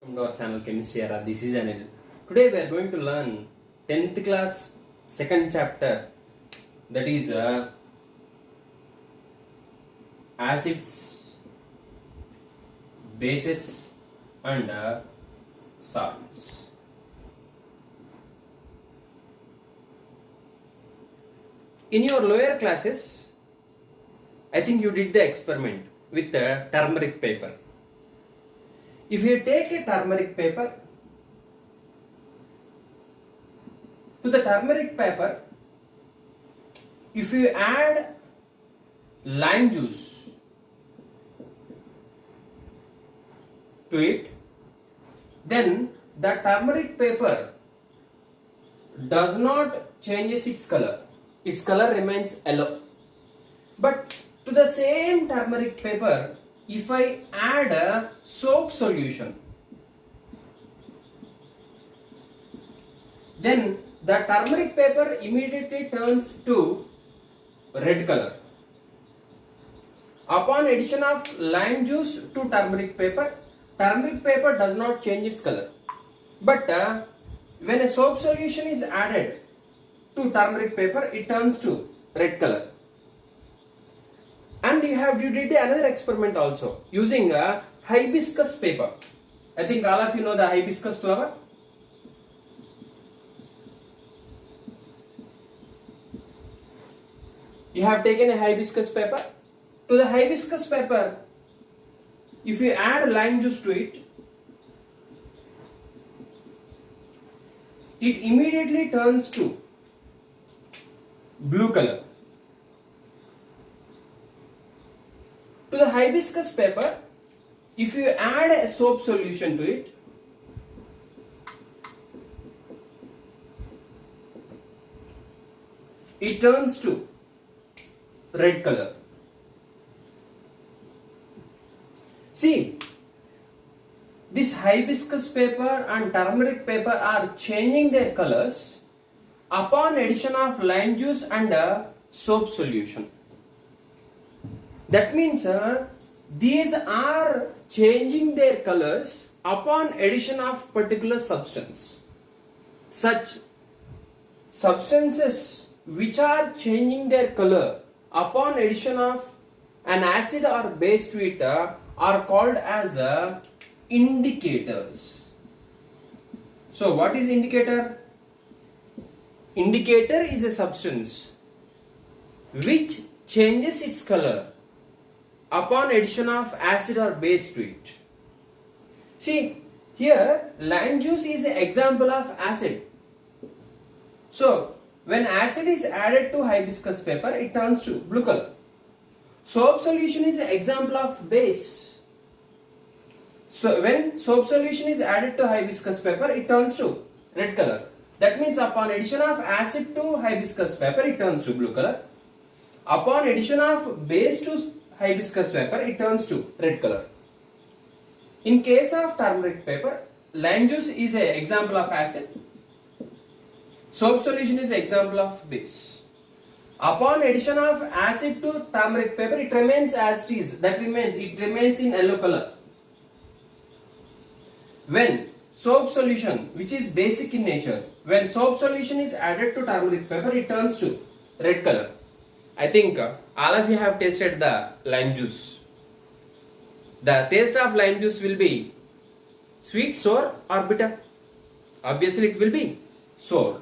Welcome to our channel Chemistry Era. This is Anil. Today we are going to learn 10th class second chapter, that is acids, bases and salts. In your lower classes, I think you did the experiment with the turmeric paper. If you take a turmeric paper, to the turmeric paper, if you add lime juice to it, then the turmeric paper does not changes its color. Its color remains yellow. But to the same turmeric paper, if I add a soap solution, then the turmeric paper immediately turns to red color. Upon addition of lime juice to turmeric paper does not change its color. But when a soap solution is added to turmeric paper, it turns to red color. And you did another experiment also using a hibiscus paper. I think all of you know the hibiscus flower. You have taken a hibiscus paper. To the hibiscus paper, if you add lime juice to it, it immediately turns to blue color. To the hibiscus paper, if you add a soap solution to it, it turns to red color. See, this hibiscus paper and turmeric paper are changing their colors upon addition of lime juice and a soap solution. That means these are changing their colors upon addition of particular substance. Such substances which are changing their color upon addition of an acid or base to it are called as indicators. So what is indicator? Indicator is a substance which changes its color upon addition of acid or base to it. See, here lime juice is an example of acid. So when acid is added to hibiscus paper, it turns to blue color. Soap solution is an example of base. So when soap solution is added to hibiscus paper, it turns to red color. That means upon addition of acid to hibiscus paper, it turns to blue color. Upon addition of base to hibiscus paper, it turns to red color. In case of turmeric paper, lime juice is an example of acid. Soap solution is an example of base. Upon addition of acid to turmeric paper, it remains as it is. It remains in yellow color. When soap solution, which is basic in nature, when soap solution is added to turmeric paper, it turns to red color. I think all of you have tasted the lime juice. The taste of lime juice will be sweet, sour or bitter. Obviously it will be sour.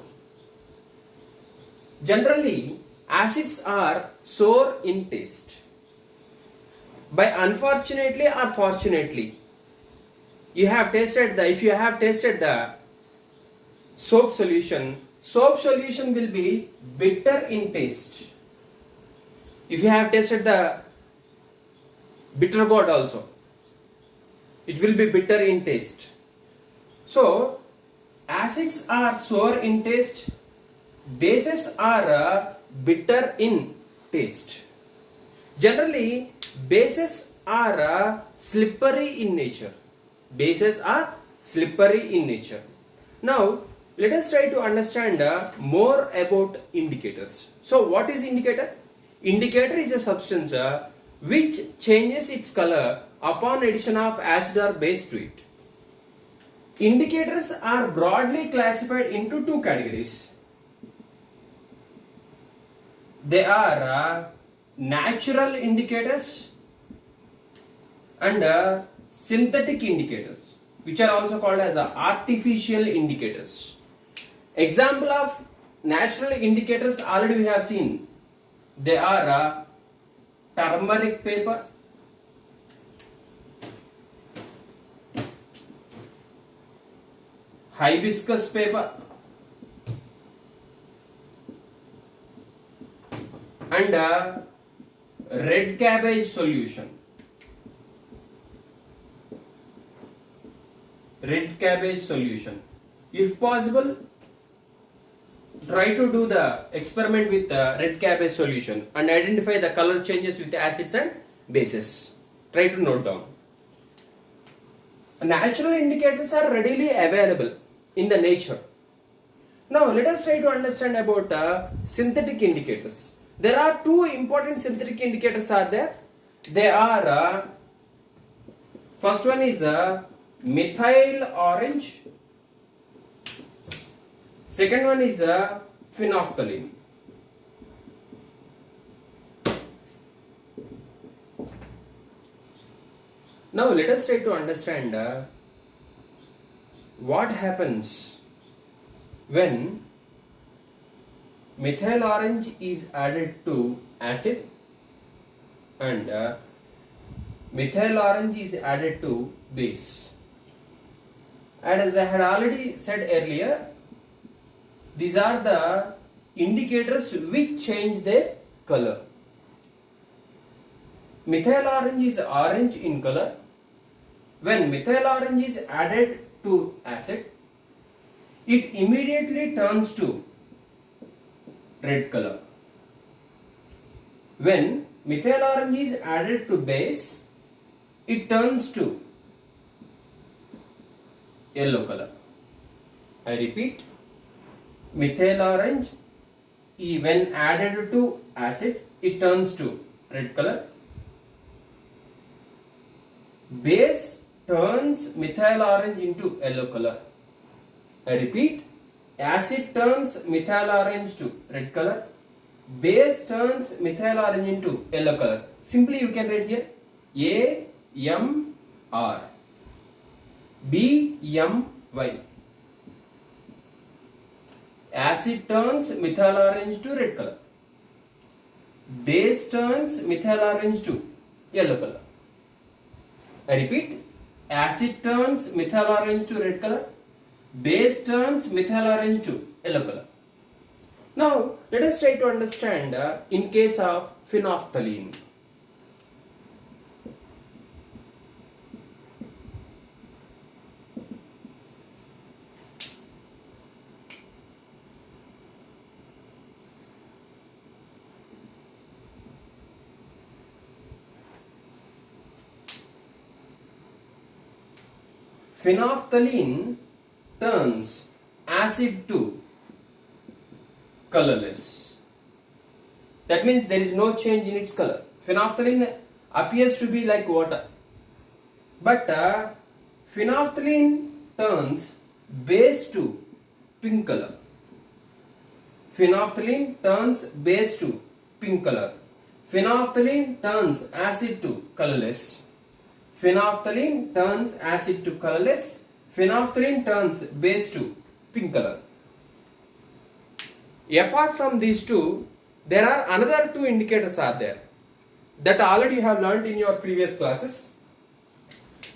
Generally, acids are sour in taste. By unfortunately or fortunately, if you have tasted the soap solution will be bitter in taste. If you have tasted the bitter gourd also, it will be bitter in taste. So, acids are sour in taste, bases are bitter in taste. Generally, bases are slippery in nature. Now, let us try to understand more about indicators. So, what is indicator? Indicator is a substance which changes its color upon addition of acid or base to it. Indicators are broadly classified into two categories. They are natural indicators and synthetic indicators, which are also called as artificial indicators. Example of natural indicators already we have seen. They are turmeric paper, hibiscus paper, and red cabbage solution. Red cabbage solution. If possible, try to do the experiment with red cabbage solution and identify the color changes with the acids and bases. Try to note down. Natural indicators are readily available in the nature. Now let us try to understand about synthetic indicators. There are two important synthetic indicators are there. They are first one is methyl orange. Second one is phenolphthalein. Now let us try to understand what happens when methyl orange is added to acid and methyl orange is added to base. And as I had already said earlier, these are the indicators which change their color. Methyl orange is orange in color. When methyl orange is added to acid, it immediately turns to red color. When methyl orange is added to base, it turns to yellow color. I repeat, methyl orange when added to acid, it turns to red color. Base turns methyl orange into yellow color. I repeat, acid turns methyl orange to red color. Base turns methyl orange into yellow color. Simply you can write here AMR, BMY. Acid turns methyl orange to red color. Base turns methyl orange to yellow color. I repeat, acid turns methyl orange to red color. Base turns methyl orange to yellow color. Now let us try to understand in case of phenolphthalein. Phenolphthalein turns acid to colorless. That means there is no change in its color. Phenolphthalein appears to be like water, but phenolphthalein turns base to pink color. Phenolphthalein turns base to pink color. Phenolphthalein turns acid to colorless. Phenolphthalein turns acid to colorless. Phenolphthalein turns base to pink color. Apart from these two, there are another two indicators are there that already you have learnt in your previous classes.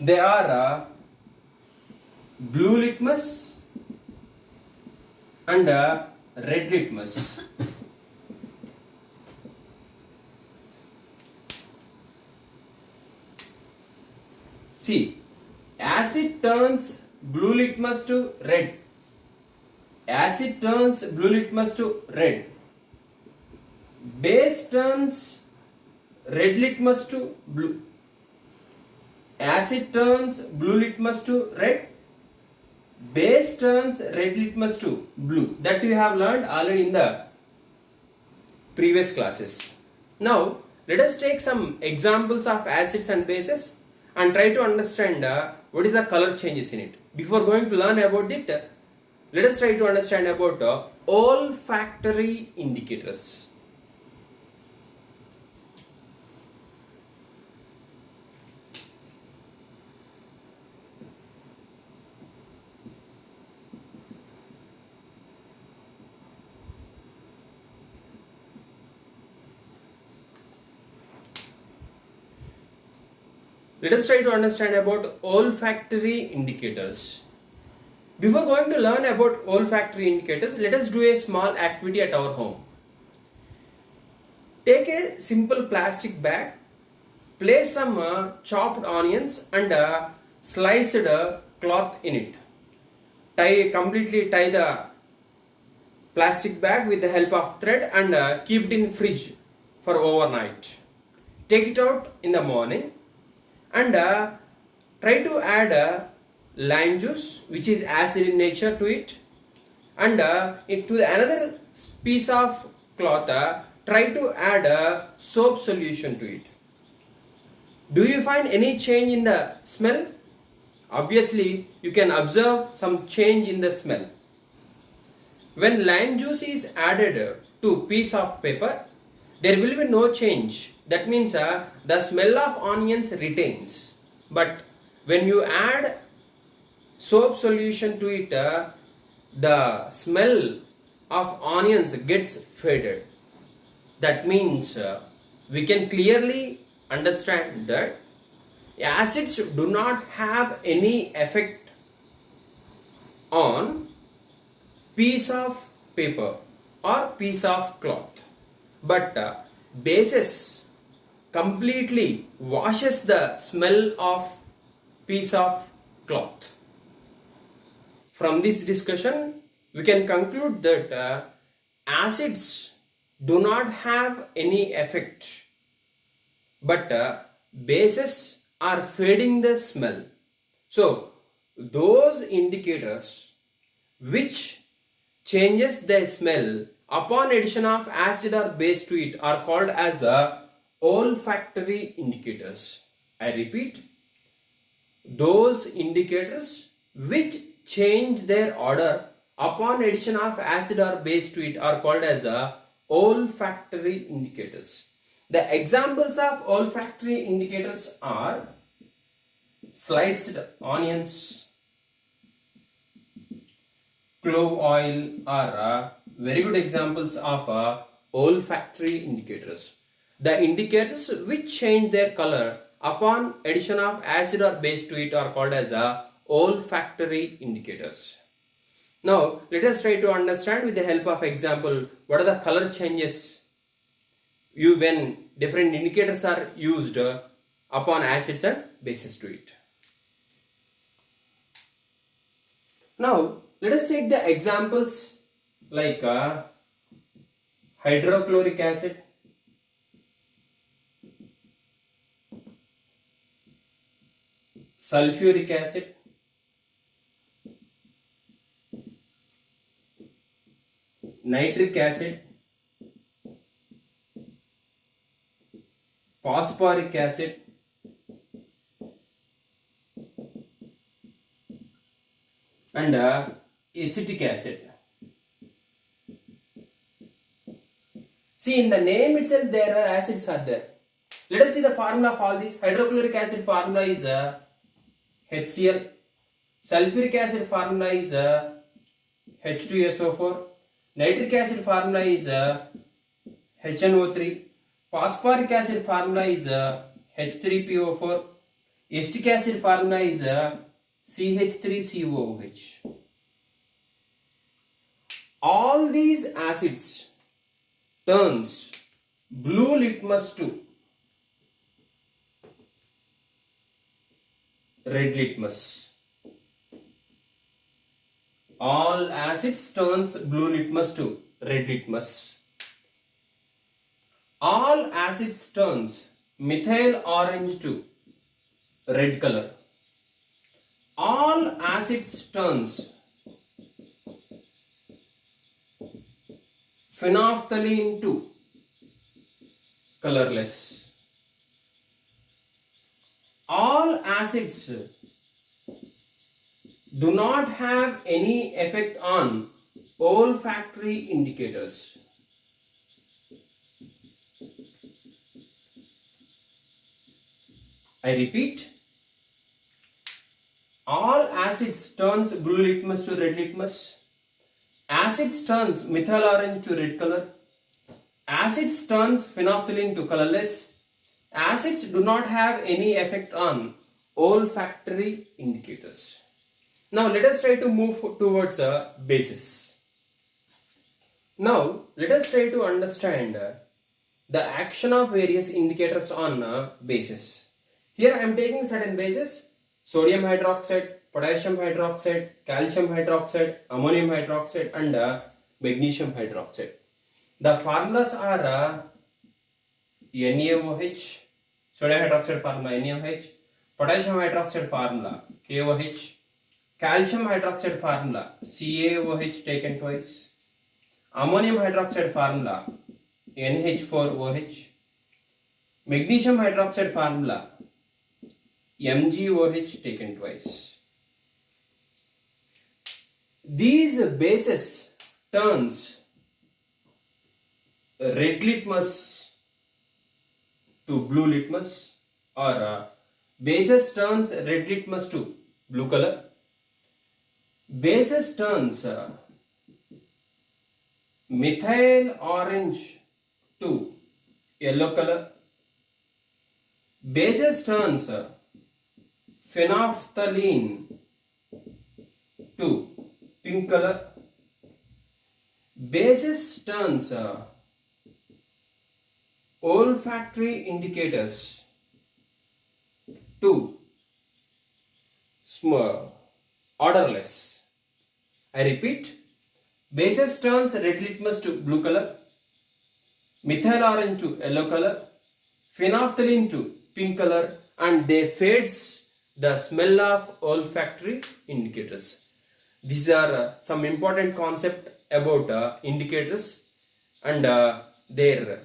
They are blue litmus and red litmus. See, acid turns blue litmus to red. Acid turns blue litmus to red. Base turns red litmus to blue. Acid turns blue litmus to red. Base turns red litmus to blue. That you have learned already in the previous classes. Now, let us take some examples of acids and bases and try to understand what is the color changes in it. before going to learn about it, let us try to understand about olfactory indicators. Let us try to understand about olfactory indicators. Before going to learn about olfactory indicators, let us do a small activity at our home. Take a simple plastic bag, place some chopped onions and sliced cloth in it. Completely tie the plastic bag with the help of thread and keep it in fridge for overnight. Take it out in the morning and try to add lime juice, which is acid in nature, to it, and to another piece of cloth try to add a soap solution to it. Do you find any change in the smell? Obviously you can observe some change in the smell. When lime juice is added to piece of paper, there will be no change. That means the smell of onions retains. But when you add soap solution to it, the smell of onions gets faded. That means we can clearly understand that acids do not have any effect on piece of paper or piece of cloth, but bases completely washes the smell of piece of cloth. From this discussion we can conclude that acids do not have any effect, but bases are fading the smell. So those indicators which changes the smell upon addition of acid or base to it are called as the olfactory indicators. I repeat, those indicators which change their odor upon addition of acid or base to it are called as olfactory indicators. The examples of olfactory indicators are sliced onions, clove oil are very good examples of olfactory indicators. The indicators which change their color upon addition of acid or base to it are called as olfactory indicators. Now let us try to understand with the help of example what are the color changes when different indicators are used upon acids and bases to it. Now let us take the examples like hydrochloric acid, sulfuric acid, nitric acid, phosphoric acid, and acetic acid. See, in the name itself there are acids are there. Let us see the formula of all this. Hydrochloric acid formula is HCl. Sulfuric acid formula is H2SO4. Nitric acid formula is HNO3. Phosphoric acid formula is H3PO4. Acetic acid formula is CH3COOH. All these acids turns blue litmus to red litmus. All acids turns blue litmus to red litmus. All acids turns methyl orange to red color. All acids turns phenolphthalein to colorless. All acids do not have any effect on olfactory indicators. I repeat, all acids turns blue litmus to red litmus. Acids turns methyl orange to red color. Acids turns phenolphthalein to colorless. Acids do not have any effect on olfactory indicators. Now let us try to move towards bases. Now let us try to understand the action of various indicators on bases. Here I am taking certain bases: sodium hydroxide, potassium hydroxide, calcium hydroxide, ammonium hydroxide and magnesium hydroxide. The formulas are NaOH, sodium hydroxide formula NaOH, potassium hydroxide formula KOH, calcium hydroxide formula CaOH taken twice, ammonium hydroxide formula NH4OH, magnesium hydroxide formula MgOH taken twice. These bases turns red litmus to blue litmus, or bases turns red litmus to blue color. Bases turns methyl orange to yellow color. Bases turns phenolphthalein to pink color. Bases turns olfactory indicators to small, odorless. I repeat, bases turns red litmus to blue color, methyl orange to yellow color, phenolphthalein to pink color, and they fades the smell of olfactory indicators. These are some important concept about indicators and their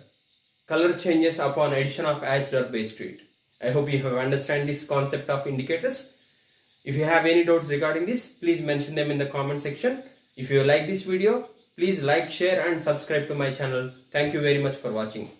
color changes upon addition of acid or base to it. I hope you have understand this concept of indicators. If you have any doubts regarding this, please mention them in the comment section. If you like this video, please like, share and subscribe to my channel. Thank you very much for watching.